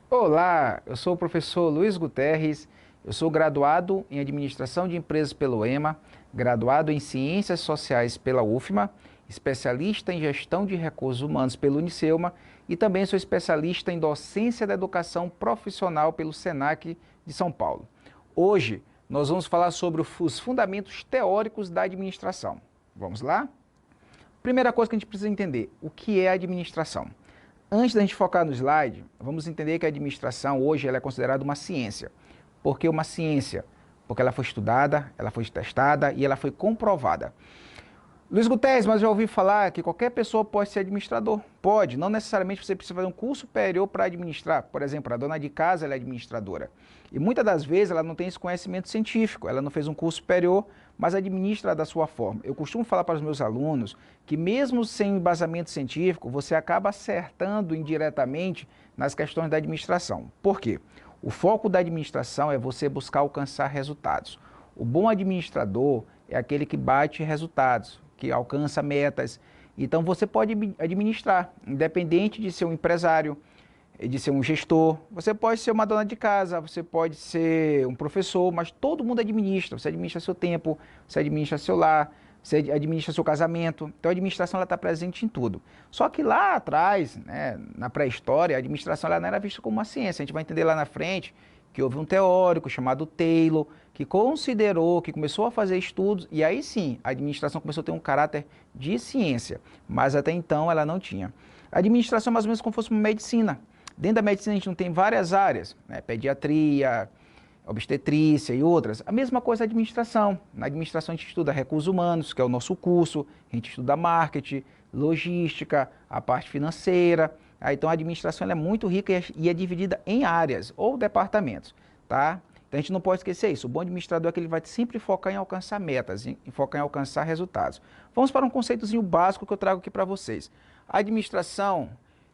Olá, eu sou o professor Luiz Guterres, eu sou graduado em Administração de Empresas pelo EMA, graduado em Ciências Sociais pela UFMA, especialista em Gestão de Recursos Humanos pelo Unicelma e também sou especialista em Docência da Educação Profissional pelo SENAC de São Paulo. Hoje nós vamos falar sobre os fundamentos teóricos da administração. Vamos lá? Primeira coisa que a gente precisa entender, o que é administração? Antes da gente focar no slide, vamos entender que a administração hoje ela é considerada uma ciência. Por que uma ciência? Porque ela foi estudada, ela foi testada e ela foi comprovada. Luiz Guterres, mas eu já ouvi falar que qualquer pessoa pode ser administrador. Pode, não necessariamente você precisa fazer um curso superior para administrar. Por exemplo, a dona de casa ela é administradora. E muitas das vezes ela não tem esse conhecimento científico, ela não fez um curso superior, mas administra da sua forma. Eu costumo falar para os meus alunos que mesmo sem embasamento científico, você acaba acertando indiretamente nas questões da administração. Por quê? O foco da administração é você buscar alcançar resultados. O bom administrador é aquele que bate resultados, que alcança metas. Então você pode administrar, independente de ser um empresário, de ser um gestor, você pode ser uma dona de casa, você pode ser um professor, mas todo mundo administra. Você administra seu tempo, você administra seu lar, você administra seu casamento. Então a administração está presente em tudo. Só que lá atrás, né, na pré-história, a administração ela não era vista como uma ciência. A gente vai entender lá na frente que houve um teórico chamado Taylor, que considerou, que começou a fazer estudos, e aí sim, a administração começou a ter um caráter de ciência, mas até então ela não tinha. A administração é mais ou menos como se fosse uma medicina. Dentro da medicina a gente não tem várias áreas, né? Pediatria, obstetrícia e outras. A mesma coisa a administração. Na administração a gente estuda recursos humanos, que é o nosso curso, a gente estuda marketing, logística, a parte financeira. Então a administração é muito rica e é dividida em áreas ou departamentos, tá? Então a gente não pode esquecer isso. O bom administrador é que ele vai sempre focar em alcançar metas, em focar em alcançar resultados. Vamos para um conceitozinho básico que eu trago aqui para vocês. A administração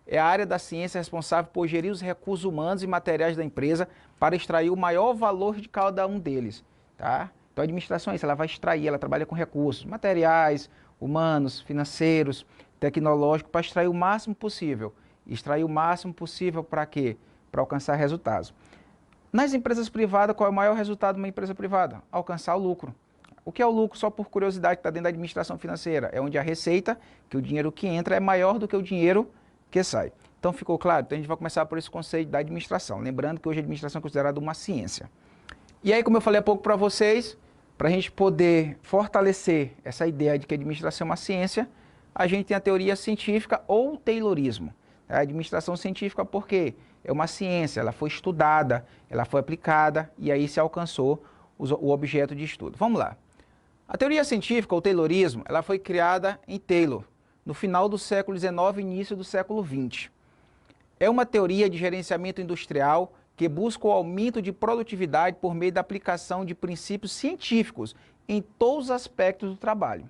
é a área da ciência responsável por gerir os recursos humanos e materiais da empresa para extrair o maior valor de cada um deles, tá? Então a administração é isso, ela vai extrair, ela trabalha com recursos materiais, humanos, financeiros, tecnológicos, para extrair o máximo possível. Extrair o máximo possível para quê? Para alcançar resultados. Nas empresas privadas, qual é o maior resultado de uma empresa privada? Alcançar o lucro. O que é o lucro? Só por curiosidade, que está dentro da administração financeira. É onde a receita, que o dinheiro que entra é maior do que o dinheiro que sai. Então ficou claro? Então a gente vai começar por esse conceito da administração. Lembrando que hoje a administração é considerada uma ciência. E aí, como eu falei há pouco para vocês, para a gente poder fortalecer essa ideia de que a administração é uma ciência, a gente tem a teoria científica ou o Taylorismo. A administração científica porque é uma ciência, ela foi estudada, ela foi aplicada e aí se alcançou o objeto de estudo. Vamos lá. A teoria científica, ou Taylorismo, ela foi criada em Taylor, no final do século XIX e início do século XX. É uma teoria de gerenciamento industrial que busca o aumento de produtividade por meio da aplicação de princípios científicos em todos os aspectos do trabalho.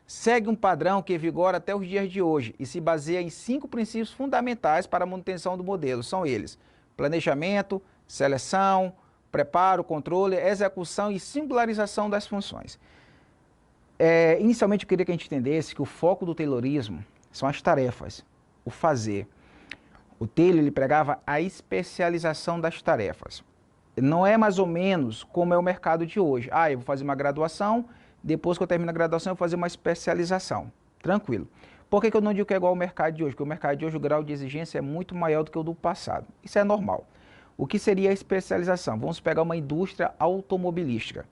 Segue um padrão que vigora até os dias de hoje e se baseia em 5 princípios fundamentais para a manutenção do modelo. São eles: planejamento, seleção, preparo, controle, execução e singularização das funções. Inicialmente eu queria que a gente entendesse que o foco do Taylorismo são as tarefas, o fazer. O Taylor ele pregava a especialização das tarefas. Não é mais ou menos como é o mercado de hoje. Eu vou fazer uma graduação, depois que eu termino a graduação eu vou fazer uma especialização. Tranquilo. Por que eu não digo que é igual ao mercado de hoje? Porque o mercado de hoje o grau de exigência é muito maior do que o do passado. Isso é normal. O que seria a especialização? Vamos pegar uma indústria automobilística.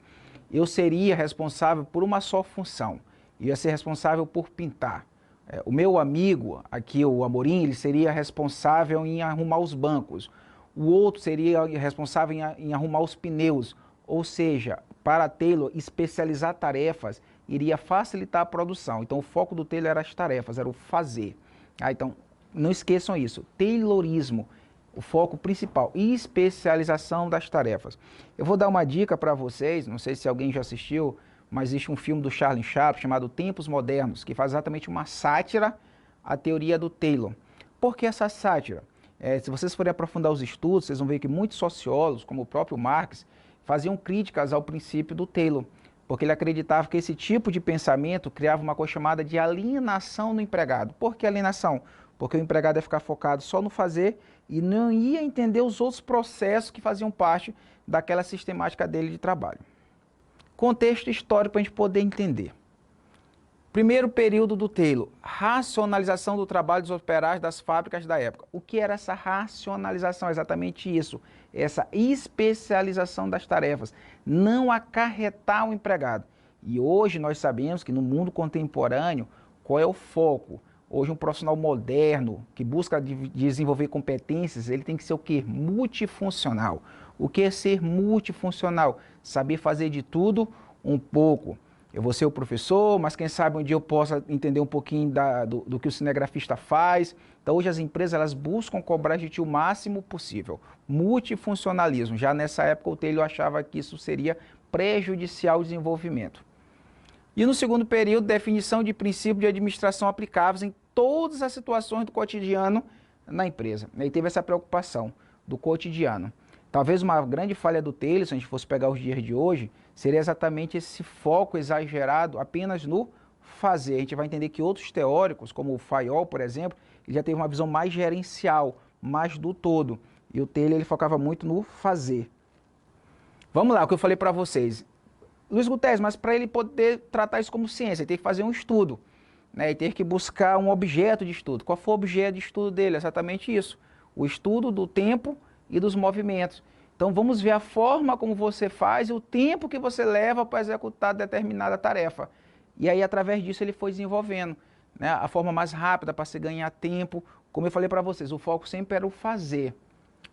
Eu seria responsável por uma só função. Eu ia ser responsável por pintar. O meu amigo, aqui o Amorim, ele seria responsável em arrumar os bancos. O outro seria responsável em arrumar os pneus. Ou seja, para Taylor, especializar tarefas iria facilitar a produção. Então o foco do Taylor era as tarefas, era o fazer. Então não esqueçam isso. Taylorismo. O foco principal, especialização das tarefas. Eu vou dar uma dica para vocês, não sei se alguém já assistiu, mas existe um filme do Charlie Chaplin chamado Tempos Modernos, que faz exatamente uma sátira à teoria do Taylor. Por que essa sátira? Se vocês forem aprofundar os estudos, vocês vão ver que muitos sociólogos, como o próprio Marx, faziam críticas ao princípio do Taylor, porque ele acreditava que esse tipo de pensamento criava uma coisa chamada de alienação no empregado. Por que alienação? Porque o empregado ia ficar focado só no fazer e não ia entender os outros processos que faziam parte daquela sistemática dele de trabalho. Contexto histórico para a gente poder entender. Primeiro período do Taylor, racionalização do trabalho dos operários das fábricas da época. O que era essa racionalização? Exatamente isso, essa especialização das tarefas, não acarretar o empregado. E hoje nós sabemos que no mundo contemporâneo, qual é o foco? Hoje um profissional moderno, que busca desenvolver competências, ele tem que ser o quê? Multifuncional. O que é ser multifuncional? Saber fazer de tudo um pouco. Eu vou ser o professor, mas quem sabe um dia eu possa entender um pouquinho do que o cinegrafista faz. Então hoje as empresas elas buscam cobrar de ti o máximo possível. Multifuncionalismo. Já nessa época o Taylor achava que isso seria prejudicial ao desenvolvimento. E no segundo período, definição de princípios de administração aplicáveis em todas as situações do cotidiano na empresa. Ele teve essa preocupação do cotidiano. Talvez uma grande falha do Taylor, se a gente fosse pegar os dias de hoje, seria exatamente esse foco exagerado apenas no fazer. A gente vai entender que outros teóricos, como o Fayol, por exemplo, ele já teve uma visão mais gerencial, mais do todo. E o Taylor ele focava muito no fazer. Vamos lá, o que eu falei para vocês. Luiz Guterres, mas para ele poder tratar isso como ciência, ele tem que fazer um estudo, né? Ele tem que buscar um objeto de estudo. Qual foi o objeto de estudo dele? Exatamente isso, o estudo do tempo e dos movimentos. Então vamos ver a forma como você faz e o tempo que você leva para executar determinada tarefa. E aí através disso ele foi desenvolvendo, né, a forma mais rápida para se ganhar tempo. Como eu falei para vocês, o foco sempre era o fazer.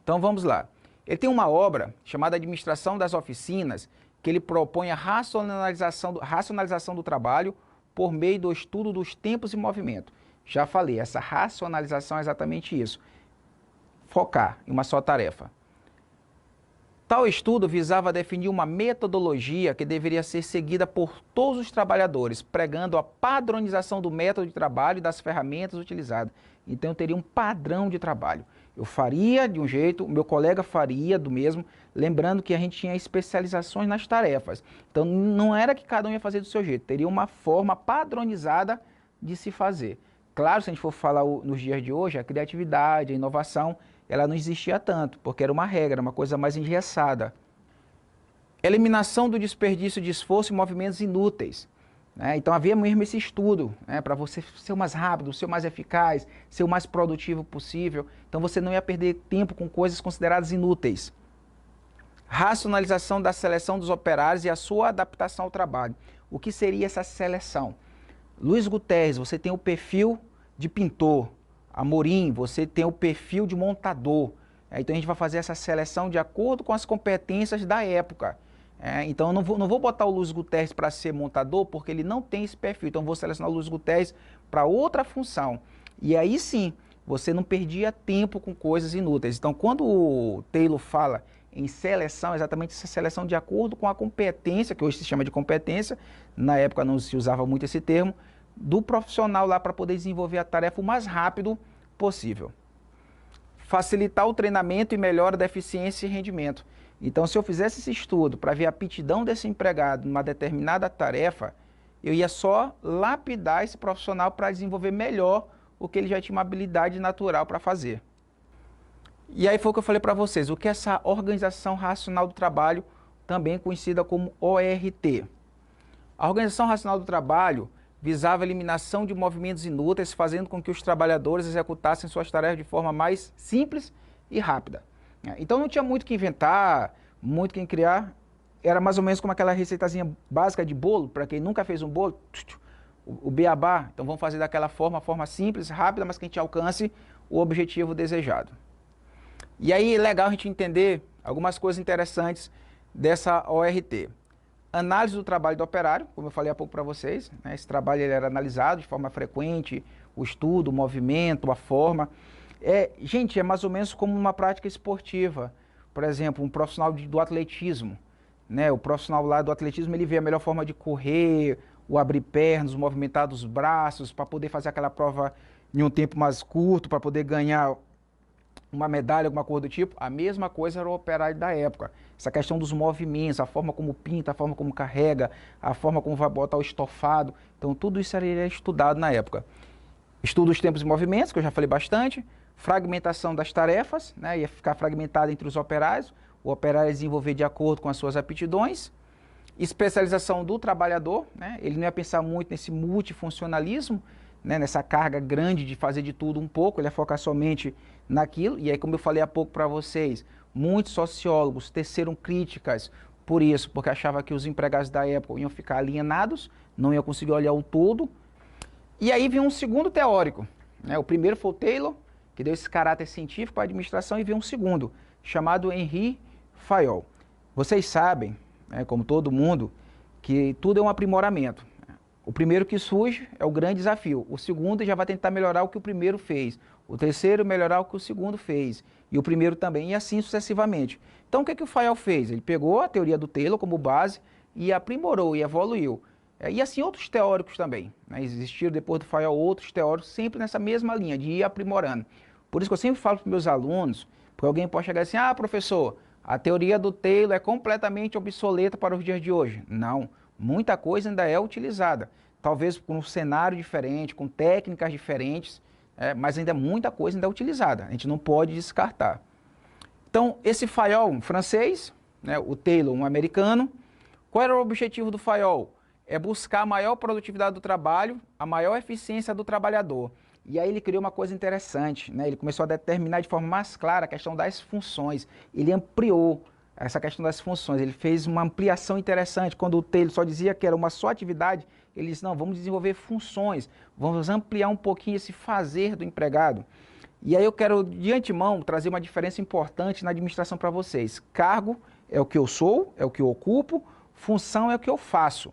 Então vamos lá. Ele tem uma obra chamada Administração das Oficinas, que ele propõe a racionalização do trabalho por meio do estudo dos tempos e movimento. Já falei, essa racionalização é exatamente isso. Focar em uma só tarefa. Tal estudo visava definir uma metodologia que deveria ser seguida por todos os trabalhadores, pregando a padronização do método de trabalho e das ferramentas utilizadas. Então, eu teria um padrão de trabalho. Eu faria de um jeito, o meu colega faria do mesmo, lembrando que a gente tinha especializações nas tarefas. Então, não era que cada um ia fazer do seu jeito, teria uma forma padronizada de se fazer. Claro, se a gente for falar nos dias de hoje, a criatividade, a inovação, ela não existia tanto, porque era uma regra, uma coisa mais engessada. Eliminação do desperdício de esforço e movimentos inúteis. Né? Então havia mesmo esse estudo, né, para você ser o mais rápido, ser o mais eficaz, ser o mais produtivo possível. Então você não ia perder tempo com coisas consideradas inúteis. Racionalização da seleção dos operários e a sua adaptação ao trabalho. O que seria essa seleção? Luiz Guterres, você tem o perfil de pintor. Amorim, você tem o perfil de montador. Então a gente vai fazer essa seleção de acordo com as competências da época. Então eu não vou botar o Luiz Guterres para ser montador porque ele não tem esse perfil. Então eu vou selecionar o Luiz Guterres para outra função. E aí sim, você não perdia tempo com coisas inúteis. Então quando o Taylor fala em seleção, exatamente essa seleção de acordo com a competência, que hoje se chama de competência, na época não se usava muito esse termo, do profissional lá para poder desenvolver a tarefa o mais rápido possível. Facilitar o treinamento e melhora da eficiência e rendimento. Então, se eu fizesse esse estudo para ver a aptidão desse empregado numa determinada tarefa, eu ia só lapidar esse profissional para desenvolver melhor o que ele já tinha uma habilidade natural para fazer. E aí foi o que eu falei para vocês, o que é essa Organização Racional do Trabalho, também conhecida como ORT. A Organização Racional do Trabalho visava a eliminação de movimentos inúteis, fazendo com que os trabalhadores executassem suas tarefas de forma mais simples e rápida. Então não tinha muito o que inventar, muito o que criar, era mais ou menos como aquela receitazinha básica de bolo, para quem nunca fez um bolo, o beabá. Então vamos fazer daquela forma simples, rápida, mas que a gente alcance o objetivo desejado. E aí é legal a gente entender algumas coisas interessantes dessa ORT. Análise do trabalho do operário, como eu falei há pouco para vocês, né? Esse trabalho ele era analisado de forma frequente, o estudo, o movimento, a forma. Gente, é mais ou menos como uma prática esportiva. Por exemplo, um profissional do atletismo, né? O profissional lá do atletismo, ele vê a melhor forma de correr, o abrir pernas, o movimentar dos braços, para poder fazer aquela prova em um tempo mais curto, para poder ganhar uma medalha, alguma coisa do tipo, a mesma coisa era o operário da época. Essa questão dos movimentos, a forma como pinta, a forma como carrega, a forma como vai botar o estofado. Então, tudo isso era estudado na época. Estudo os tempos e movimentos, que eu já falei bastante. Fragmentação das tarefas, né? Ia ficar fragmentado entre os operários. O operário ia desenvolver de acordo com as suas aptidões. Especialização do trabalhador, né? Ele não ia pensar muito nesse multifuncionalismo, né? Nessa carga grande de fazer de tudo um pouco, ele ia focar somente naquilo. E aí, como eu falei há pouco para vocês, muitos sociólogos teceram críticas por isso, porque achavam que os empregados da época iam ficar alienados, não iam conseguir olhar o todo. E aí vem um segundo teórico, né? O primeiro foi o Taylor, que deu esse caráter científico para a administração, e veio um segundo, chamado Henri Fayol. Vocês sabem, né, como todo mundo, que tudo é um aprimoramento. O primeiro que surge é o grande desafio. O segundo já vai tentar melhorar o que o primeiro fez. O terceiro melhorar o que o segundo fez. E o primeiro também, e assim sucessivamente. Então o que o Fayol fez? Ele pegou a teoria do Taylor como base e aprimorou e evoluiu. E assim outros teóricos também, né? Existiram depois do Fayol outros teóricos sempre nessa mesma linha, de ir aprimorando. Por isso que eu sempre falo para os meus alunos, porque alguém pode chegar assim, ah, professor, a teoria do Taylor é completamente obsoleta para os dias de hoje. Não, muita coisa ainda é utilizada. Talvez com um cenário diferente, com técnicas diferentes, mas ainda muita coisa ainda é utilizada. A gente não pode descartar. Então, esse Fayol, um francês, né, o Taylor, um americano, qual era o objetivo do Fayol? É buscar a maior produtividade do trabalho, a maior eficiência do trabalhador. E aí ele criou uma coisa interessante, né? Ele começou a determinar de forma mais clara a questão das funções. Ele ampliou essa questão das funções, ele fez uma ampliação interessante. Quando o Taylor só dizia que era uma só atividade, ele disse, não, vamos desenvolver funções, vamos ampliar um pouquinho esse fazer do empregado. E aí eu quero, de antemão, trazer uma diferença importante na administração para vocês. Cargo é o que eu sou, é o que eu ocupo, função é o que eu faço.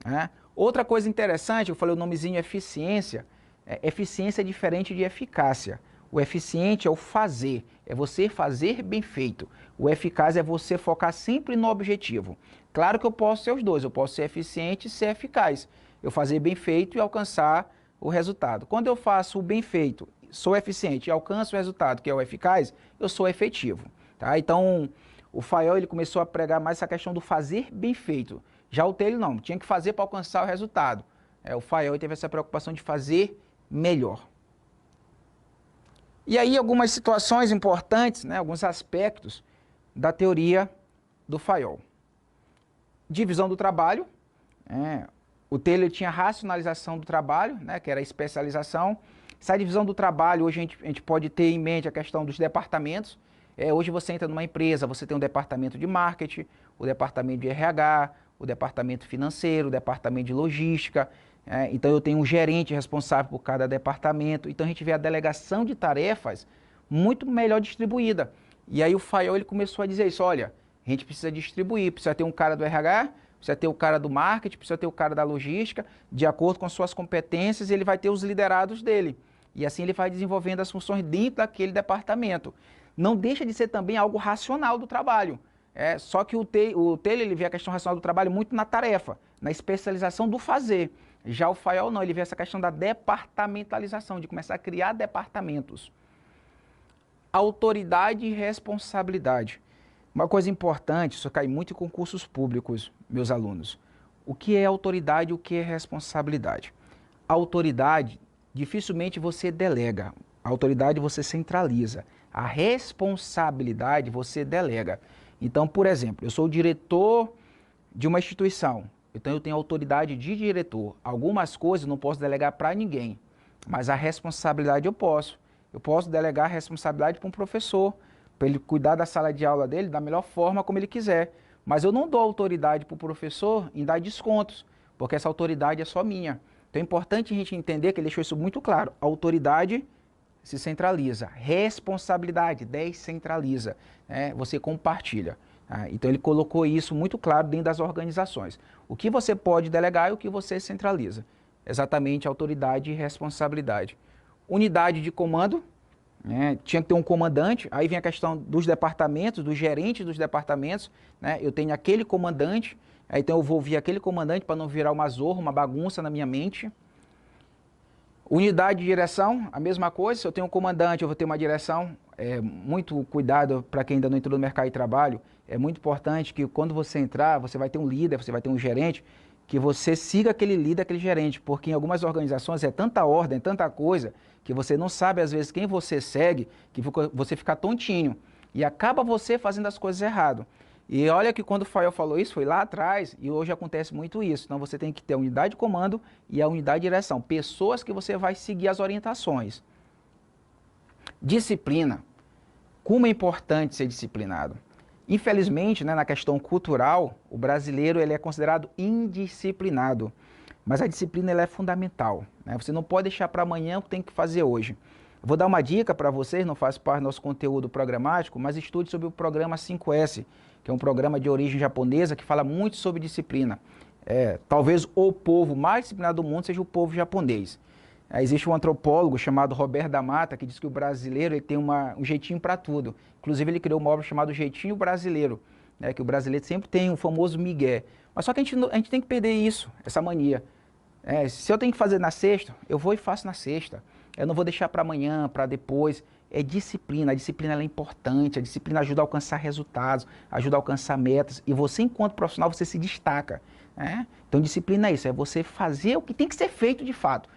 Né? Outra coisa interessante, eu falei o nomezinho eficiência. Eficiência é diferente de eficácia. O eficiente é o fazer, é você fazer bem feito. O eficaz é você focar sempre no objetivo. Claro que eu posso ser os dois, eu posso ser eficiente e ser eficaz. Eu fazer bem feito e alcançar o resultado. Quando eu faço o bem feito, sou eficiente e alcanço o resultado, que é o eficaz, eu sou efetivo. Tá? Então, o Fayol ele começou a pregar mais essa questão do fazer bem feito. Já o Taylor não, tinha que fazer para alcançar o resultado. O Fayol teve essa preocupação de fazer melhor. E aí algumas situações importantes, né, alguns aspectos da teoria do Fayol. Divisão do trabalho. O Taylor tinha racionalização do trabalho, né, que era a especialização. Essa divisão do trabalho, hoje a gente pode ter em mente a questão dos departamentos. Hoje você entra numa empresa, você tem um departamento de marketing, o departamento de RH, o departamento financeiro, o departamento de logística. Então eu tenho um gerente responsável por cada departamento. Então a gente vê a delegação de tarefas muito melhor distribuída. E aí o Fayol ele começou a dizer isso, olha, a gente precisa distribuir, precisa ter um cara do RH, precisa ter o cara do marketing, precisa ter o cara da logística, de acordo com suas competências, ele vai ter os liderados dele. E assim ele vai desenvolvendo as funções dentro daquele departamento. Não deixa de ser também algo racional do trabalho. Só que o Taylor ele vê a questão racional do trabalho muito na tarefa, na especialização do fazer. Já o Fayol não, ele vê essa questão da departamentalização, de começar a criar departamentos. Autoridade e responsabilidade. Uma coisa importante, isso cai muito em concursos públicos, meus alunos. O que é autoridade e o que é responsabilidade? A autoridade, dificilmente você delega. A autoridade você centraliza. A responsabilidade você delega. Então, por exemplo, eu sou o diretor de uma instituição. Então eu tenho autoridade de diretor. Algumas coisas eu não posso delegar para ninguém, mas a responsabilidade eu posso. Eu posso delegar a responsabilidade para um professor, para ele cuidar da sala de aula dele da melhor forma como ele quiser. Mas eu não dou autoridade para o professor em dar descontos, porque essa autoridade é só minha. Então é importante a gente entender que ele deixou isso muito claro. A autoridade se centraliza, responsabilidade descentraliza, você compartilha. Então ele colocou isso muito claro dentro das organizações. O que você pode delegar e o que você centraliza. Exatamente autoridade e responsabilidade. Unidade de comando, tinha que ter um comandante, aí vem a questão dos departamentos, dos gerentes dos departamentos, eu tenho aquele comandante, então eu vou ouvir aquele comandante para não virar uma zorra, uma bagunça na minha mente. Unidade de direção, a mesma coisa. Se eu tenho um comandante, eu vou ter uma direção. Muito cuidado para quem ainda não entrou no mercado de trabalho. É muito importante que quando você entrar, você vai ter um líder, você vai ter um gerente, que você siga aquele líder, aquele gerente, porque em algumas organizações é tanta ordem, tanta coisa, que você não sabe às vezes quem você segue, que você fica tontinho e acaba você fazendo as coisas errado. E olha que quando o Fael falou isso, foi lá atrás, e hoje acontece muito isso. Então você tem que ter a unidade de comando e a unidade de direção, pessoas que você vai seguir as orientações. Disciplina. Como é importante ser disciplinado. Infelizmente, né, na questão cultural, o brasileiro ele é considerado indisciplinado. Mas a disciplina ela é fundamental, né? Você não pode deixar para amanhã o que tem que fazer hoje. Vou dar uma dica para vocês, não faz parte do nosso conteúdo programático, mas estude sobre o programa 5S, que é um programa de origem japonesa que fala muito sobre disciplina. Talvez o povo mais disciplinado do mundo seja o povo japonês. Existe um antropólogo chamado Roberto da Mata que diz que o brasileiro ele tem um jeitinho para tudo. Inclusive ele criou uma obra chamada Jeitinho Brasileiro, né, que o brasileiro sempre tem um famoso migué. Mas só que a gente tem que perder isso, essa mania. Se eu tenho que fazer na sexta, eu vou e faço na sexta. Eu não vou deixar para amanhã, para depois. É disciplina, a disciplina ela é importante, a disciplina ajuda a alcançar resultados, ajuda a alcançar metas. E você, enquanto profissional, você se destaca. Né? Então disciplina é isso, é você fazer o que tem que ser feito de fato.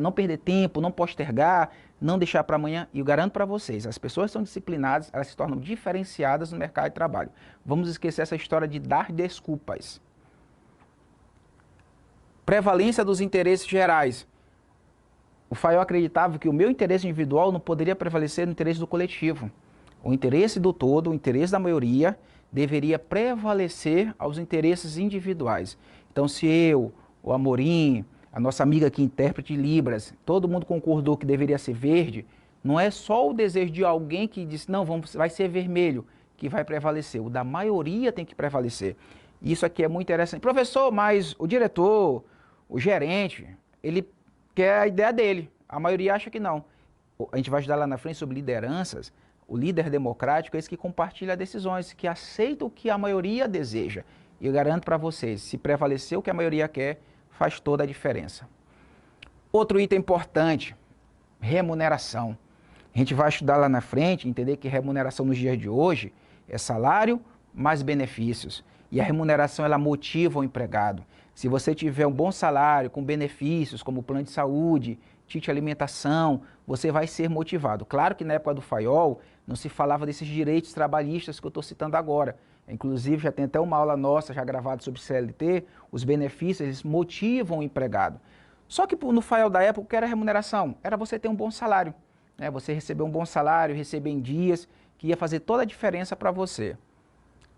Não perder tempo, não postergar, não deixar para amanhã. E eu garanto para vocês, as pessoas que são disciplinadas, elas se tornam diferenciadas no mercado de trabalho. Vamos esquecer essa história de dar desculpas. Prevalência dos interesses gerais. O Fael acreditava que o meu interesse individual não poderia prevalecer no interesse do coletivo. O interesse do todo, o interesse da maioria, deveria prevalecer aos interesses individuais. Então, se eu, o Amorim, a nossa amiga aqui, intérprete de Libras, todo mundo concordou que deveria ser verde, não é só o desejo de alguém que disse, não, vai ser vermelho, que vai prevalecer. O da maioria tem que prevalecer. Isso aqui é muito interessante. Professor, mas o diretor, o gerente, ele quer a ideia dele. A maioria acha que não. A gente vai estudar lá na frente sobre lideranças. O líder democrático é esse que compartilha decisões, que aceita o que a maioria deseja. E eu garanto para vocês, se prevalecer o que a maioria quer, faz toda a diferença. Outro item importante, remuneração. A gente vai estudar lá na frente, entender que remuneração nos dias de hoje é salário mais benefícios. E a remuneração ela motiva o empregado. Se você tiver um bom salário, com benefícios, como plano de saúde, ticket alimentação, você vai ser motivado. Claro que na época do Faiol não se falava desses direitos trabalhistas que eu estou citando agora. Inclusive já tem até uma aula nossa já gravada sobre CLT, os benefícios eles motivam o empregado. Só que no Faiol da época o que era remuneração? Era você ter um bom salário. Né? Você receber um bom salário, receber em dias, que ia fazer toda a diferença para você.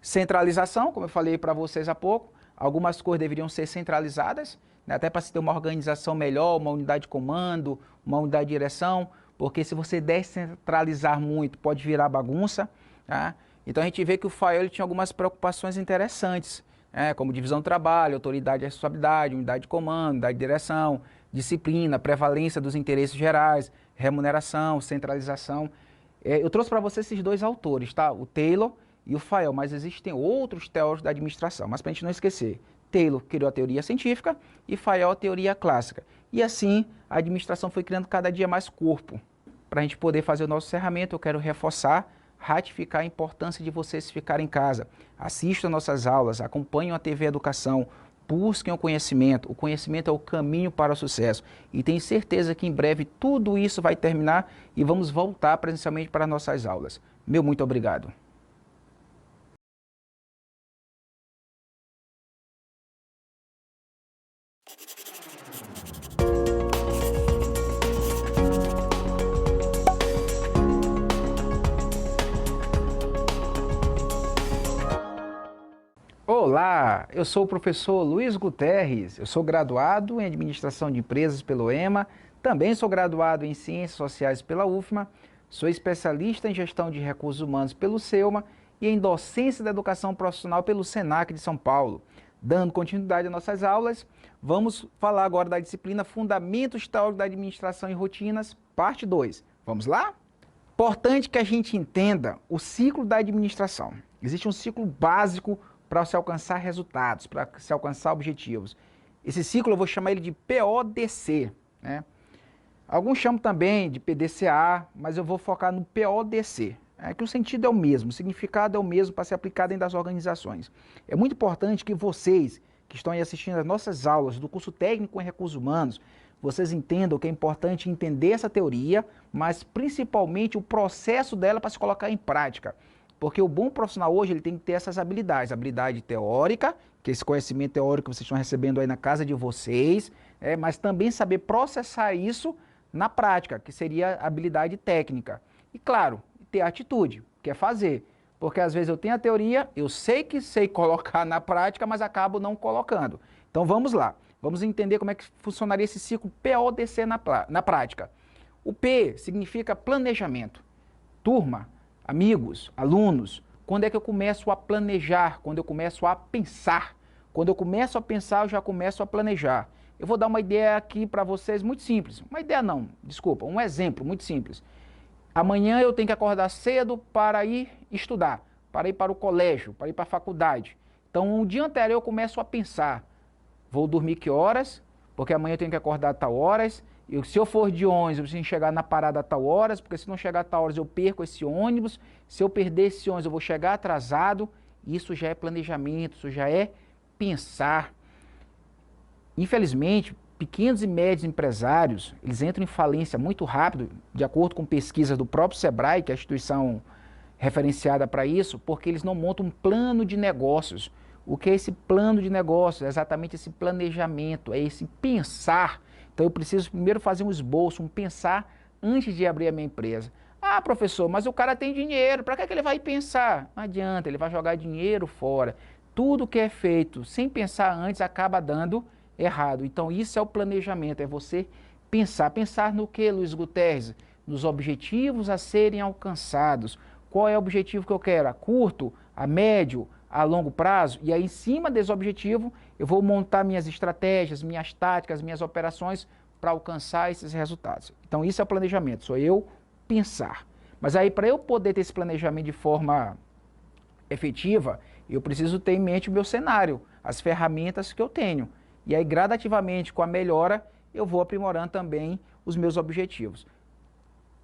Centralização, como eu falei para vocês há pouco, algumas coisas deveriam ser centralizadas, né? Até para se ter uma organização melhor, uma unidade de comando, uma unidade de direção, porque se você descentralizar muito, pode virar bagunça. Tá? Então a gente vê que o Faiol tinha algumas preocupações interessantes, como divisão do trabalho, autoridade e responsabilidade, unidade de comando, unidade de direção, disciplina, prevalência dos interesses gerais, remuneração, centralização. Eu trouxe para vocês esses dois autores, tá? O Taylor e o Faiol, mas existem outros teóricos da administração, mas para a gente não esquecer, Taylor criou a teoria científica e Faiol a teoria clássica. E assim, a administração foi criando cada dia mais corpo. Para a gente poder fazer o nosso encerramento, eu quero reforçar, ratificar a importância de vocês ficarem em casa. Assistam nossas aulas, acompanhem a TV Educação, busquem o conhecimento é o caminho para o sucesso. E tenho certeza que em breve tudo isso vai terminar e vamos voltar presencialmente para nossas aulas. Meu muito obrigado. Olá, eu sou o professor Luiz Guterres, eu sou graduado em Administração de Empresas pelo EMA, também sou graduado em Ciências Sociais pela UFMA, sou especialista em Gestão de Recursos Humanos pelo SEUMA e em Docência da Educação Profissional pelo SENAC de São Paulo. Dando continuidade às nossas aulas, vamos falar agora da disciplina Fundamentos Teóricos da Administração e Rotinas, parte 2. Vamos lá? Importante que a gente entenda o ciclo da administração. Existe um ciclo básico para se alcançar resultados, para se alcançar objetivos. Esse ciclo eu vou chamar ele de PODC. Né? Alguns chamam também de PDCA, mas eu vou focar no PODC. É que o sentido é o mesmo, o significado é o mesmo para ser aplicado dentro das organizações. É muito importante que vocês, que estão aí assistindo as nossas aulas do curso técnico em recursos humanos, vocês entendam que é importante entender essa teoria, mas principalmente o processo dela para se colocar em prática. Porque o bom profissional hoje ele tem que ter essas habilidades, habilidade teórica, que é esse conhecimento teórico que vocês estão recebendo aí na casa de vocês, mas também saber processar isso na prática, que seria a habilidade técnica. E claro, ter atitude, que é fazer. Porque às vezes eu tenho a teoria, eu sei que sei colocar na prática, mas acabo não colocando. Então vamos lá, vamos entender como é que funcionaria esse ciclo PODC na prática. O P significa planejamento. Turma, amigos, alunos, quando é que eu começo a planejar? Quando eu começo a pensar. Quando eu começo a pensar, eu já começo a planejar. Eu vou dar uma ideia aqui para vocês muito simples. Uma ideia não, desculpa, um exemplo muito simples. Amanhã eu tenho que acordar cedo para ir estudar, para ir para o colégio, para ir para a faculdade. Então, um dia anterior eu começo a pensar, vou dormir que horas? Porque amanhã eu tenho que acordar a tal horas. Se eu for de ônibus, eu preciso chegar na parada a tal horas, porque se não chegar a tal horas eu perco esse ônibus. Se eu perder esse ônibus eu vou chegar atrasado. Isso já é planejamento, isso já é pensar. Infelizmente, pequenos e médios empresários, eles entram em falência muito rápido, de acordo com pesquisas do próprio Sebrae, que é a instituição referenciada para isso, porque eles não montam um plano de negócios. O que é esse plano de negócios? É exatamente esse planejamento, é esse pensar. Então eu preciso primeiro fazer um esboço, um pensar antes de abrir a minha empresa. Ah, professor, mas o cara tem dinheiro, para que ele vai pensar? Não adianta, ele vai jogar dinheiro fora. Tudo que é feito sem pensar antes acaba dando errado. Então isso é o planejamento, é você pensar. Pensar no que, Luiz Guterres? Nos objetivos a serem alcançados. Qual é o objetivo que eu quero? A curto, a médio, a longo prazo? E aí, em cima desse objetivo, eu vou montar minhas estratégias, minhas táticas, minhas operações para alcançar esses resultados. Então isso é o planejamento, sou eu pensar. Mas aí, para eu poder ter esse planejamento de forma efetiva, eu preciso ter em mente o meu cenário, as ferramentas que eu tenho. E aí, gradativamente, com a melhora, eu vou aprimorando também os meus objetivos.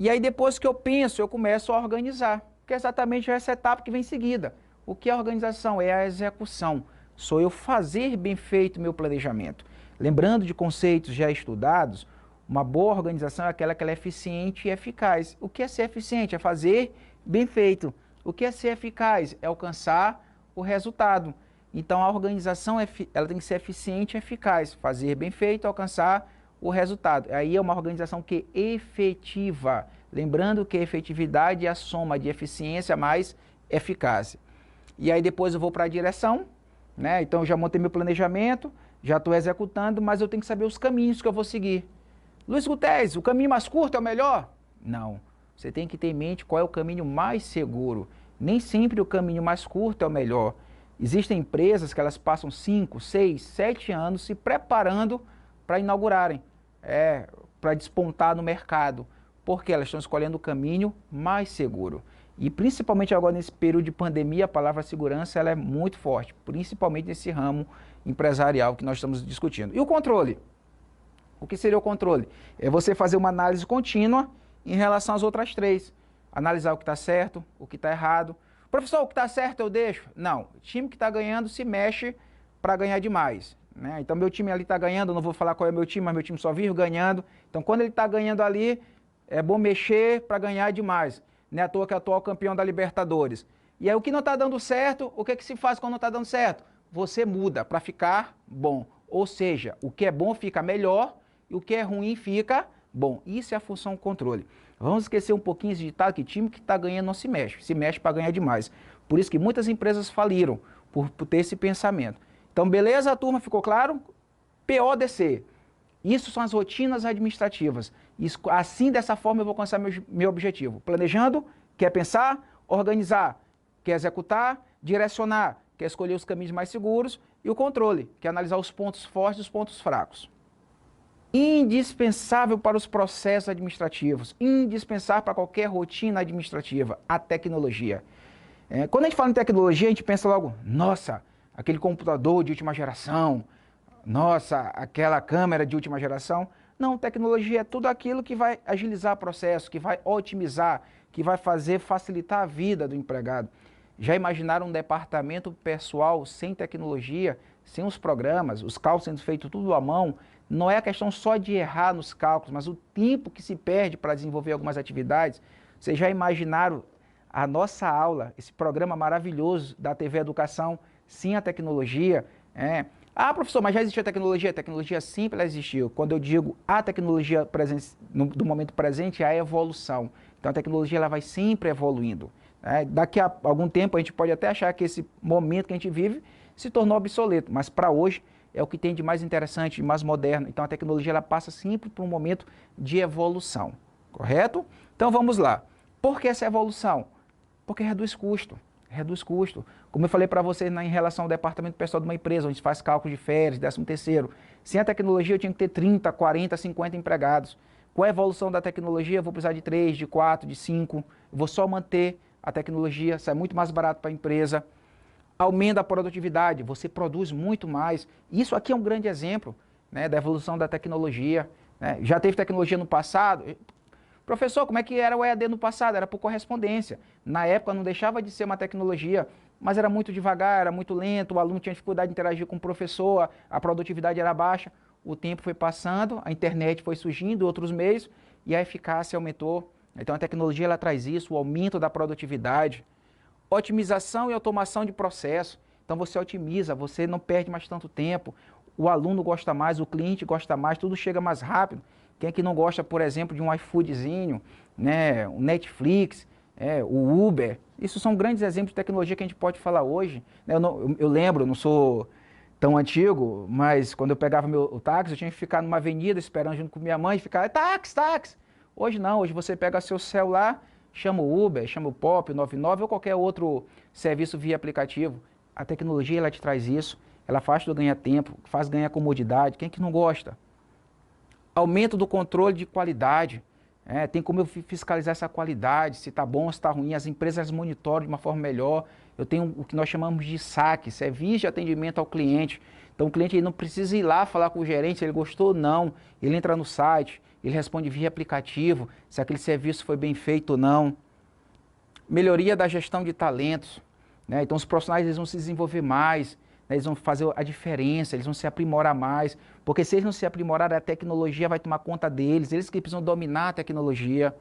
E aí, depois que eu penso, eu começo a organizar, que é exatamente essa etapa que vem em seguida. O que é a organização? É a execução. Sou eu fazer bem feito o meu planejamento. Lembrando de conceitos já estudados, uma boa organização é aquela que ela é eficiente e eficaz. O que é ser eficiente? É fazer bem feito. O que é ser eficaz? É alcançar o resultado. Então a organização ela tem que ser eficiente e eficaz, fazer bem feito, alcançar o resultado. Aí é uma organização que é efetiva. Lembrando que a efetividade é a soma de eficiência mais eficácia. E aí depois eu vou para a direção, né? Então eu já montei meu planejamento, já estou executando, mas eu tenho que saber os caminhos que eu vou seguir. Luiz Guterres, o caminho mais curto é o melhor? Não. Você tem que ter em mente qual é o caminho mais seguro. Nem sempre o caminho mais curto é o melhor. Existem empresas que elas passam 5, 6, 7 anos se preparando para inaugurarem, para despontar no mercado, porque elas estão escolhendo o caminho mais seguro. E principalmente agora nesse período de pandemia, a palavra segurança ela é muito forte, principalmente nesse ramo empresarial que nós estamos discutindo. E o controle? O que seria o controle? É você fazer uma análise contínua em relação às outras três. Analisar o que está certo, o que está errado. Professor, o que está certo eu deixo? Não, o time que está ganhando se mexe para ganhar demais. Né? Então meu time ali está ganhando, eu não vou falar qual é o meu time, mas meu time só vive ganhando. Então quando ele está ganhando ali, é bom mexer para ganhar demais. Não é à toa que é o atual campeão da Libertadores. E aí o que não está dando certo, o que, que se faz quando não está dando certo? Você muda para ficar bom. Ou seja, o que é bom fica melhor e o que é ruim fica bom. Isso é a função controle. Vamos esquecer um pouquinho esse ditado que time que está ganhando não se mexe para ganhar demais. Por isso que muitas empresas faliram, por ter esse pensamento. Então, beleza, turma, ficou claro? PODC. Isso são as rotinas administrativas. Isso, assim, dessa forma, eu vou alcançar meu objetivo. Planejando, quer pensar, organizar, quer executar, direcionar, quer escolher os caminhos mais seguros, e o controle, que é analisar os pontos fortes e os pontos fracos. Indispensável para os processos administrativos, indispensável para qualquer rotina administrativa, a tecnologia. Quando a gente fala em tecnologia, a gente pensa logo, nossa, aquele computador de última geração, nossa, aquela câmera de última geração. Não, tecnologia é tudo aquilo que vai agilizar o processo, que vai otimizar, que vai facilitar a vida do empregado. Já imaginaram um departamento pessoal sem tecnologia, sem os programas, os cálculos sendo feitos tudo à mão? Não é a questão só de errar nos cálculos, mas o tempo que se perde para desenvolver algumas atividades. Vocês já imaginaram a nossa aula, esse programa maravilhoso da TV Educação, sem a tecnologia? Ah, professor, mas já existia tecnologia? A tecnologia sempre existiu. Quando eu digo a tecnologia do momento presente, é a evolução. Então a tecnologia ela vai sempre evoluindo. Daqui a algum tempo a gente pode até achar que esse momento que a gente vive se tornou obsoleto, mas para hoje é o que tem de mais interessante, de mais moderno. Então a tecnologia ela passa sempre por um momento de evolução, correto? Então vamos lá. Por que essa evolução? Porque reduz custo. Reduz custo. Como eu falei para vocês em relação ao departamento pessoal de uma empresa, onde se faz cálculo de férias, 13º. Sem a tecnologia eu tinha que ter 30, 40, 50 empregados. Com a evolução da tecnologia eu vou precisar de 3, de 4, de 5. Eu vou só manter a tecnologia, sai muito mais barato para a empresa. Aumenta a produtividade, você produz muito mais. Isso aqui é um grande exemplo, né, da evolução da tecnologia. Né? Já teve tecnologia no passado? Professor, como é que era o EAD no passado? Era por correspondência. Na época não deixava de ser uma tecnologia, mas era muito devagar, era muito lento, o aluno tinha dificuldade de interagir com o professor, a produtividade era baixa. O tempo foi passando, a internet foi surgindo, outros meios, e a eficácia aumentou. Então a tecnologia ela traz isso, o aumento da produtividade, otimização e automação de processo. Então você otimiza, você não perde mais tanto tempo, o aluno gosta mais, o cliente gosta mais, tudo chega mais rápido. Quem é que não gosta, por exemplo, de um iFoodzinho, né, um Netflix, o Uber? Isso são grandes exemplos de tecnologia que a gente pode falar hoje. Eu lembro, não sou tão antigo, mas quando eu pegava o táxi, eu tinha que ficar numa avenida esperando junto com minha mãe, ficar, táxi, táxi. Hoje não, hoje você pega seu celular, chama o Uber, chama o Pop, o 99 ou qualquer outro serviço via aplicativo. A tecnologia ela te traz isso, ela faz tu ganhar tempo, faz ganhar comodidade. Quem é que não gosta? Aumento do controle de qualidade. Tem como eu fiscalizar essa qualidade, se está bom, se está ruim, as empresas monitoram de uma forma melhor. Eu tenho o que nós chamamos de SAC, Serviço de Atendimento ao Cliente. Então o cliente ele não precisa ir lá falar com o gerente se ele gostou ou não. Ele entra no site, ele responde via aplicativo, se aquele serviço foi bem feito ou não. Melhoria da gestão de talentos. Então os profissionais eles vão se desenvolver mais, eles vão fazer a diferença, eles vão se aprimorar mais, porque se eles não se aprimorarem, a tecnologia vai tomar conta deles, eles que precisam dominar a tecnologia.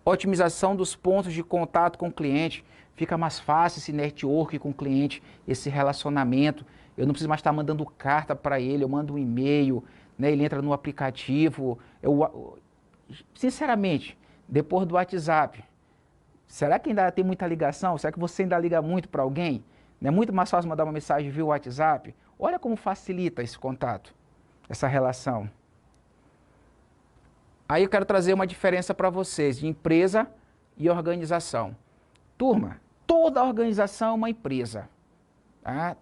Otimização dos pontos de contato com o cliente, fica mais fácil esse network com o cliente, esse relacionamento. Eu não preciso mais estar mandando carta para ele, eu mando um e-mail, né, ele entra no aplicativo. Sinceramente, depois do WhatsApp, será que ainda tem muita ligação? Será que você ainda liga muito para alguém? Não é muito mais fácil mandar uma mensagem via WhatsApp? Olha como facilita esse contato, essa relação. Aí eu quero trazer uma diferença para vocês de empresa e organização. Turma, toda organização é uma empresa.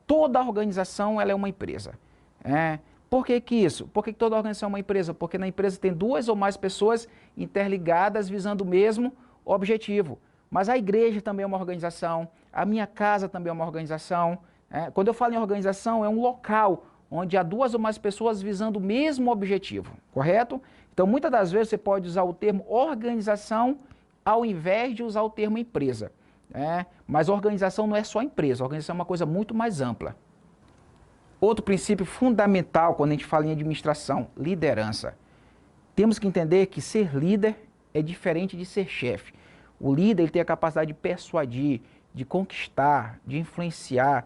Toda organização ela é uma empresa. Por que isso? Por que toda organização é uma empresa? Porque na empresa tem 2 ou mais pessoas interligadas visando o mesmo objetivo. Mas a igreja também é uma organização, a minha casa também é uma organização. Quando eu falo em organização, é um local onde há 2 ou mais pessoas visando o mesmo objetivo, correto? Então, muitas das vezes você pode usar o termo organização ao invés de usar o termo empresa. Mas organização não é só empresa, organização é uma coisa muito mais ampla. Outro princípio fundamental quando a gente fala em administração, liderança. Temos que entender que ser líder é diferente de ser chefe. O líder ele tem a capacidade de persuadir, de conquistar, de influenciar.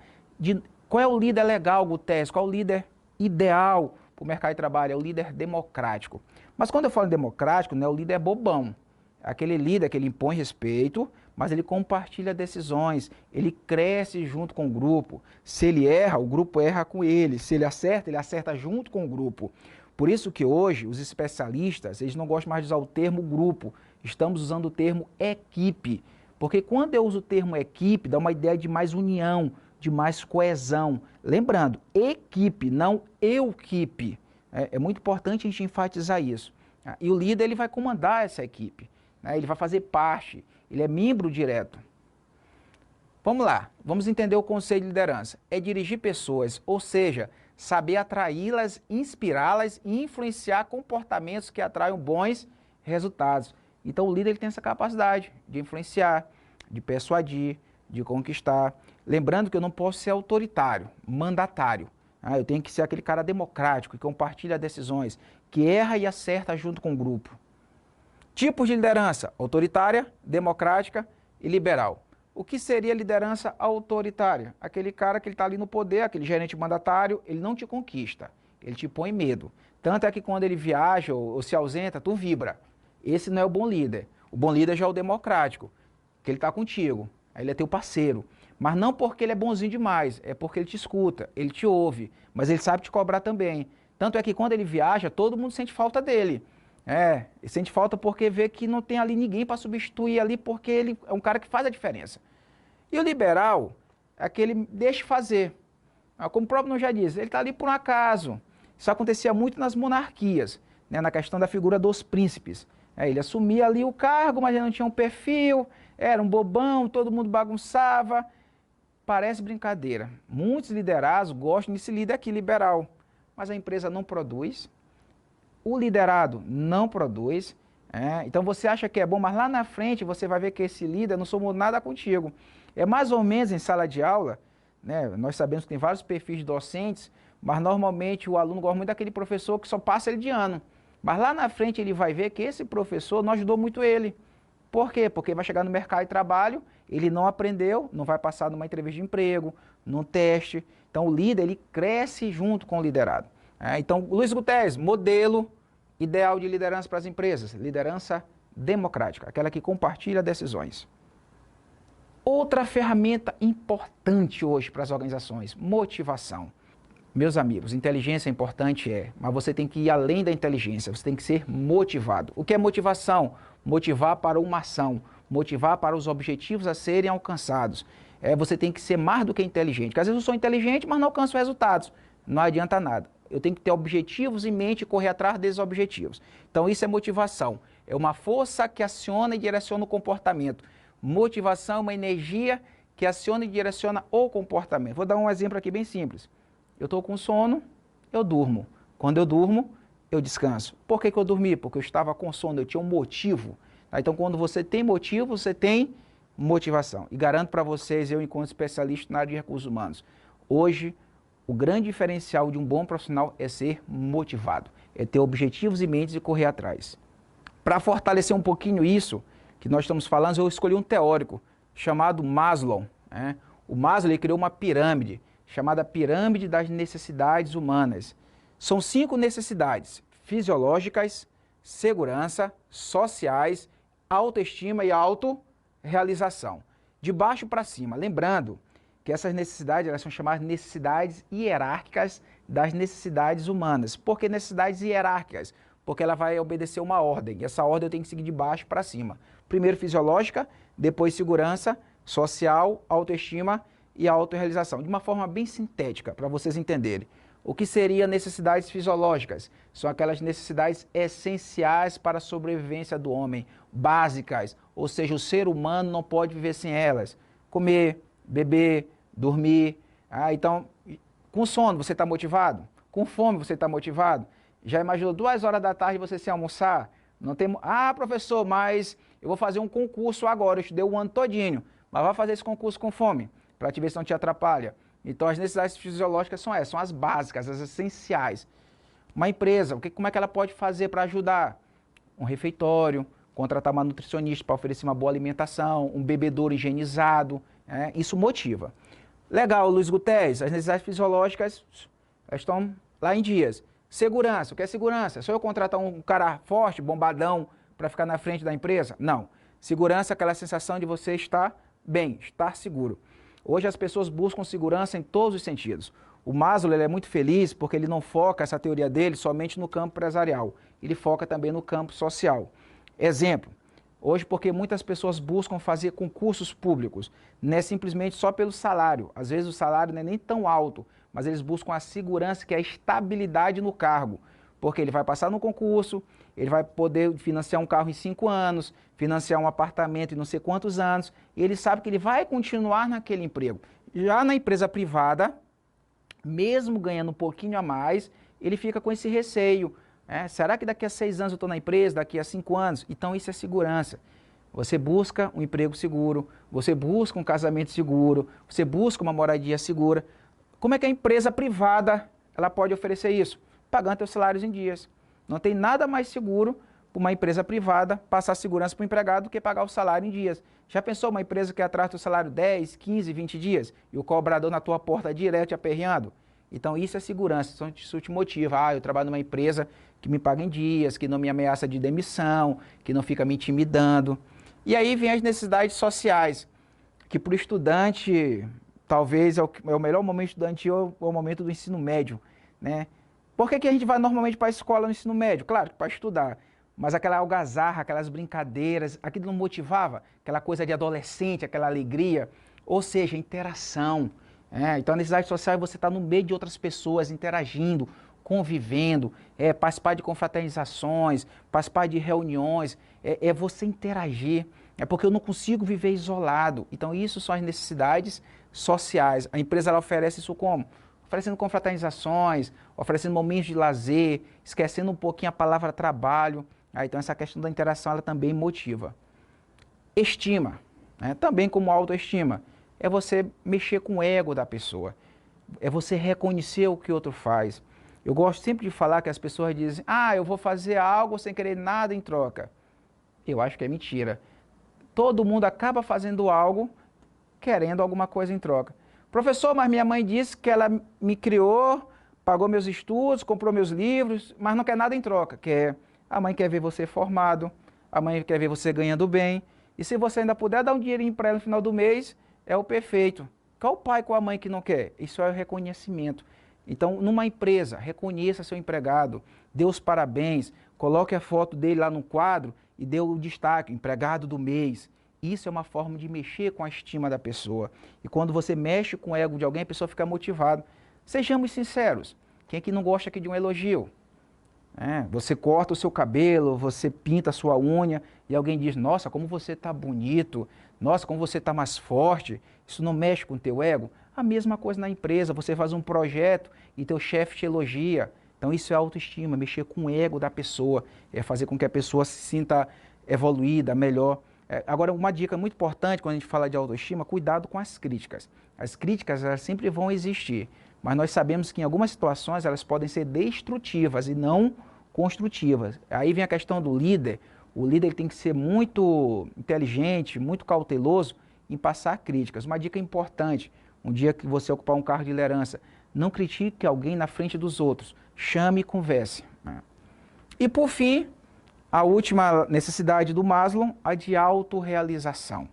Qual é o líder legal, Guterres? Qual é o líder ideal para o mercado de trabalho? É o líder democrático. Mas quando eu falo em democrático, não é o líder bobão. É aquele líder que ele impõe respeito, mas ele compartilha decisões, ele cresce junto com o grupo. Se ele erra, o grupo erra com ele. Se ele acerta junto com o grupo. Por isso que hoje os especialistas, eles não gostam mais de usar o termo grupo, estamos usando o termo equipe. Porque quando eu uso o termo equipe, dá uma ideia de mais união, de mais coesão. Lembrando, equipe, não eu-quipe. É muito importante a gente enfatizar isso. E o líder ele vai comandar essa equipe, ele vai fazer parte, ele é membro direto. Vamos lá, vamos entender o conceito de liderança. É dirigir pessoas, ou seja, saber atraí-las, inspirá-las e influenciar comportamentos que atraiam bons resultados. Então o líder ele tem essa capacidade de influenciar, de persuadir, de conquistar. Lembrando que eu não posso ser autoritário, mandatário. Eu tenho que ser aquele cara democrático, que compartilha decisões, que erra e acerta junto com o grupo. Tipos de liderança: autoritária, democrática e liberal. O que seria liderança autoritária? Aquele cara que ele está ali no poder, aquele gerente mandatário, ele não te conquista, ele te põe medo. Tanto é que quando ele viaja ou se ausenta, tu vibra. Esse não é o bom líder. O bom líder já é o democrático, que ele está contigo, ele é teu parceiro. Mas não porque ele é bonzinho demais, é porque ele te escuta, ele te ouve, mas ele sabe te cobrar também. Tanto é que quando ele viaja, todo mundo sente falta dele. Ele sente falta porque vê que não tem ali ninguém para substituir ali, porque ele é um cara que faz a diferença. E o liberal é aquele deixa fazer. Como o próprio nome já diz, ele está ali por um acaso. Isso acontecia muito nas monarquias, né, na questão da figura dos príncipes. Ele assumia ali o cargo, mas ele não tinha um perfil, era um bobão, todo mundo bagunçava. Parece brincadeira. Muitos liderados gostam desse líder aqui, liberal. Mas a empresa não produz, o liderado não produz. Então você acha que é bom, mas lá na frente você vai ver que esse líder não somou nada contigo. É mais ou menos em sala de aula, né? Nós sabemos que tem vários perfis de docentes, mas normalmente o aluno gosta muito daquele professor que só passa ele de ano. Mas lá na frente ele vai ver que esse professor não ajudou muito ele. Por quê? Porque vai chegar no mercado de trabalho, ele não aprendeu, não vai passar numa entrevista de emprego, num teste. Então o líder, ele cresce junto com o liderado. Então, Luiz Guterres, modelo ideal de liderança para as empresas, liderança democrática, aquela que compartilha decisões. Outra ferramenta importante hoje para as organizações, motivação. Meus amigos, inteligência é importante, mas você tem que ir além da inteligência, você tem que ser motivado. O que é motivação? Motivar para uma ação, motivar para os objetivos a serem alcançados. Você tem que ser mais do que inteligente, porque às vezes eu sou inteligente, mas não alcanço resultados, não adianta nada. Eu tenho que ter objetivos em mente e correr atrás desses objetivos. Então isso é motivação, é uma força que aciona e direciona o comportamento. Motivação é uma energia que aciona e direciona o comportamento. Vou dar um exemplo aqui bem simples. Eu estou com sono, eu durmo. Quando eu durmo, eu descanso. Por que eu dormi? Porque eu estava com sono, eu tinha um motivo. Então, quando você tem motivo, você tem motivação. E garanto para vocês, eu enquanto especialista na área de recursos humanos, hoje, o grande diferencial de um bom profissional é ser motivado, é ter objetivos em mente e correr atrás. Para fortalecer um pouquinho isso que nós estamos falando, eu escolhi um teórico chamado Maslow. O Maslow ele criou uma pirâmide, chamada Pirâmide das Necessidades Humanas. São 5 necessidades: fisiológicas, segurança, sociais, autoestima e autorrealização. De baixo para cima. Lembrando que essas necessidades elas são chamadas necessidades hierárquicas das necessidades humanas. Por que necessidades hierárquicas? Porque ela vai obedecer uma ordem. E essa ordem eu tenho que seguir de baixo para cima. Primeiro fisiológica, depois segurança, social, autoestima e autorrealização, de uma forma bem sintética, para vocês entenderem. O que seriam necessidades fisiológicas? São aquelas necessidades essenciais para a sobrevivência do homem, básicas, ou seja, o ser humano não pode viver sem elas. Comer, beber, dormir. Então, com sono você está motivado? Com fome você está motivado? Já imaginou 2 horas da tarde você sem almoçar? Não tem... professor, mas eu vou fazer um concurso agora, eu estudei o ano todinho, mas vai fazer esse concurso com fome, para te ver se não te atrapalha. Então as necessidades fisiológicas são essas, são as básicas, as essenciais. Uma empresa, como é que ela pode fazer para ajudar? Um refeitório, contratar uma nutricionista para oferecer uma boa alimentação, um bebedouro higienizado, isso motiva. Legal, Luiz Guterres, as necessidades fisiológicas estão lá em dias. Segurança, o que é segurança? Só eu contratar um cara forte, bombadão, para ficar na frente da empresa? Não. Segurança é aquela sensação de você estar bem, estar seguro. Hoje as pessoas buscam segurança em todos os sentidos. O Maslow ele é muito feliz porque ele não foca essa teoria dele somente no campo empresarial. Ele foca também no campo social. Exemplo, hoje porque muitas pessoas buscam fazer concursos públicos, não é simplesmente só pelo salário. Às vezes o salário não é nem tão alto, mas eles buscam a segurança, que é a estabilidade no cargo. Porque ele vai passar no concurso, ele vai poder financiar um carro em 5 anos, financiar um apartamento em não sei quantos anos, e ele sabe que ele vai continuar naquele emprego. Já na empresa privada, mesmo ganhando um pouquinho a mais, ele fica com esse receio. Será que daqui a 6 anos eu estou na empresa, daqui a 5 anos? Então isso é segurança. Você busca um emprego seguro, você busca um casamento seguro, você busca uma moradia segura. Como é que a empresa privada ela pode oferecer isso? Pagando seus salários em dias. Não tem nada mais seguro para uma empresa privada passar segurança para o empregado do que pagar o salário em dias. Já pensou uma empresa que atrasa o salário 10, 15, 20 dias e o cobrador na tua porta direto te aperreando? Então isso é segurança, isso te motiva. Eu trabalho numa empresa que me paga em dias, que não me ameaça de demissão, que não fica me intimidando. E aí vem as necessidades sociais, que para o estudante, talvez é o melhor momento estudantil, é o momento do ensino médio, né? Por que a gente vai normalmente para a escola no ensino médio? Claro, para estudar. Mas aquela algazarra, aquelas brincadeiras, aquilo não motivava? Aquela coisa de adolescente, aquela alegria. Ou seja, interação. Então a necessidade social é você estar no meio de outras pessoas, interagindo, convivendo, participar de confraternizações, participar de reuniões, é você interagir. É porque eu não consigo viver isolado. Então isso são as necessidades sociais. A empresa ela oferece isso como? Oferecendo confraternizações, oferecendo momentos de lazer, esquecendo um pouquinho a palavra trabalho. Então essa questão da interação ela também motiva. Estima, também como autoestima, é você mexer com o ego da pessoa. É você reconhecer o que o outro faz. Eu gosto sempre de falar que as pessoas dizem, eu vou fazer algo sem querer nada em troca. Eu acho que é mentira. Todo mundo acaba fazendo algo querendo alguma coisa em troca. Professor, mas minha mãe disse que ela me criou, pagou meus estudos, comprou meus livros, mas não quer nada em troca. A mãe quer ver você formado, a mãe quer ver você ganhando bem, e se você ainda puder dar um dinheirinho para ela no final do mês, é o perfeito. Qual o pai com a mãe que não quer? Isso é o reconhecimento. Então, numa empresa, reconheça seu empregado, dê os parabéns, coloque a foto dele lá no quadro e dê o destaque, empregado do mês. Isso é uma forma de mexer com a estima da pessoa. E quando você mexe com o ego de alguém, a pessoa fica motivada. Sejamos sinceros. Quem é que não gosta aqui de um elogio? Você corta o seu cabelo, você pinta a sua unha e alguém diz, nossa, como você está bonito, nossa, como você está mais forte. Isso não mexe com o teu ego? A mesma coisa na empresa, você faz um projeto e teu chefe te elogia. Então isso é autoestima, mexer com o ego da pessoa, é fazer com que a pessoa se sinta evoluída, melhor. Agora, uma dica muito importante quando a gente fala de autoestima, cuidado com as críticas. As críticas elas sempre vão existir, mas nós sabemos que em algumas situações elas podem ser destrutivas e não construtivas. Aí vem a questão do líder. O líder tem que ser muito inteligente, muito cauteloso em passar críticas. Uma dica importante, um dia que você ocupar um cargo de liderança, não critique alguém na frente dos outros, chame e converse. E por fim, a última necessidade do Maslow, a de autorrealização.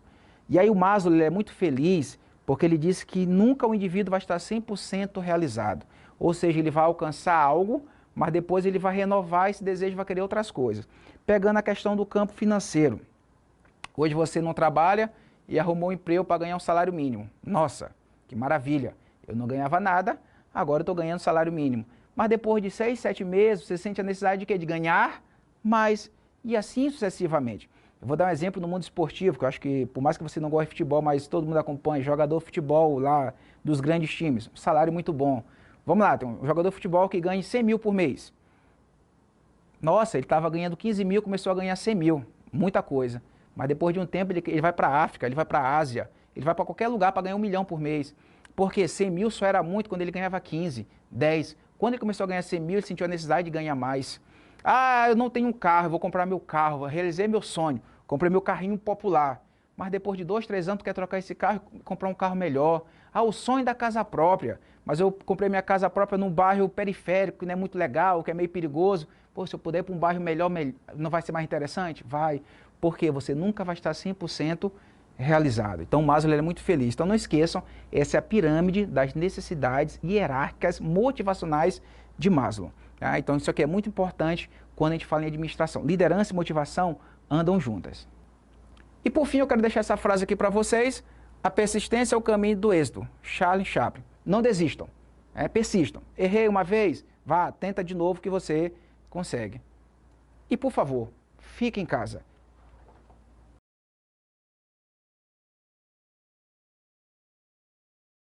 E aí o Maslow ele é muito feliz porque ele diz que nunca o indivíduo vai estar 100% realizado. Ou seja, ele vai alcançar algo, mas depois ele vai renovar esse desejo e vai querer outras coisas. Pegando a questão do campo financeiro. Hoje você não trabalha e arrumou um emprego para ganhar um salário mínimo. Nossa, que maravilha. Eu não ganhava nada, agora eu estou ganhando salário mínimo. Mas depois de 6, 7 meses, você sente a necessidade de quê? De ganhar mais, e assim sucessivamente. Eu vou dar um exemplo no mundo esportivo, que eu acho que, por mais que você não goste de futebol, mas todo mundo acompanha, jogador de futebol lá dos grandes times, um salário muito bom. Vamos lá, tem um jogador de futebol que ganha 100 mil por mês. Nossa, ele estava ganhando 15 mil, começou a ganhar 100 mil, muita coisa. Mas depois de um tempo ele vai para a África, ele vai para a Ásia, ele vai para qualquer lugar para ganhar 1 milhão por mês. Porque 100 mil só era muito quando ele ganhava 15, 10. Quando ele começou a ganhar 100 mil, ele sentiu a necessidade de ganhar mais. Eu não tenho um carro, vou comprar meu carro, realizei meu sonho, comprei meu carrinho popular. Mas depois de 2, 3 anos tu quer trocar esse carro e comprar um carro melhor. O sonho da casa própria. Mas eu comprei minha casa própria num bairro periférico, que não é muito legal, que é meio perigoso. Pô, se eu puder ir para um bairro melhor, não vai ser mais interessante? Vai. Porque você nunca vai estar 100% realizado. Então o Maslow é muito feliz. Então não esqueçam, essa é a pirâmide das necessidades hierárquicas motivacionais de Maslow. Então isso aqui é muito importante quando a gente fala em administração. Liderança e motivação andam juntas. E por fim eu quero deixar essa frase aqui para vocês. A persistência é o caminho do êxito. Charles Chaplin. Não desistam. Persistam. Errei uma vez? Vá, tenta de novo que você Consegue. E por favor, fique em casa.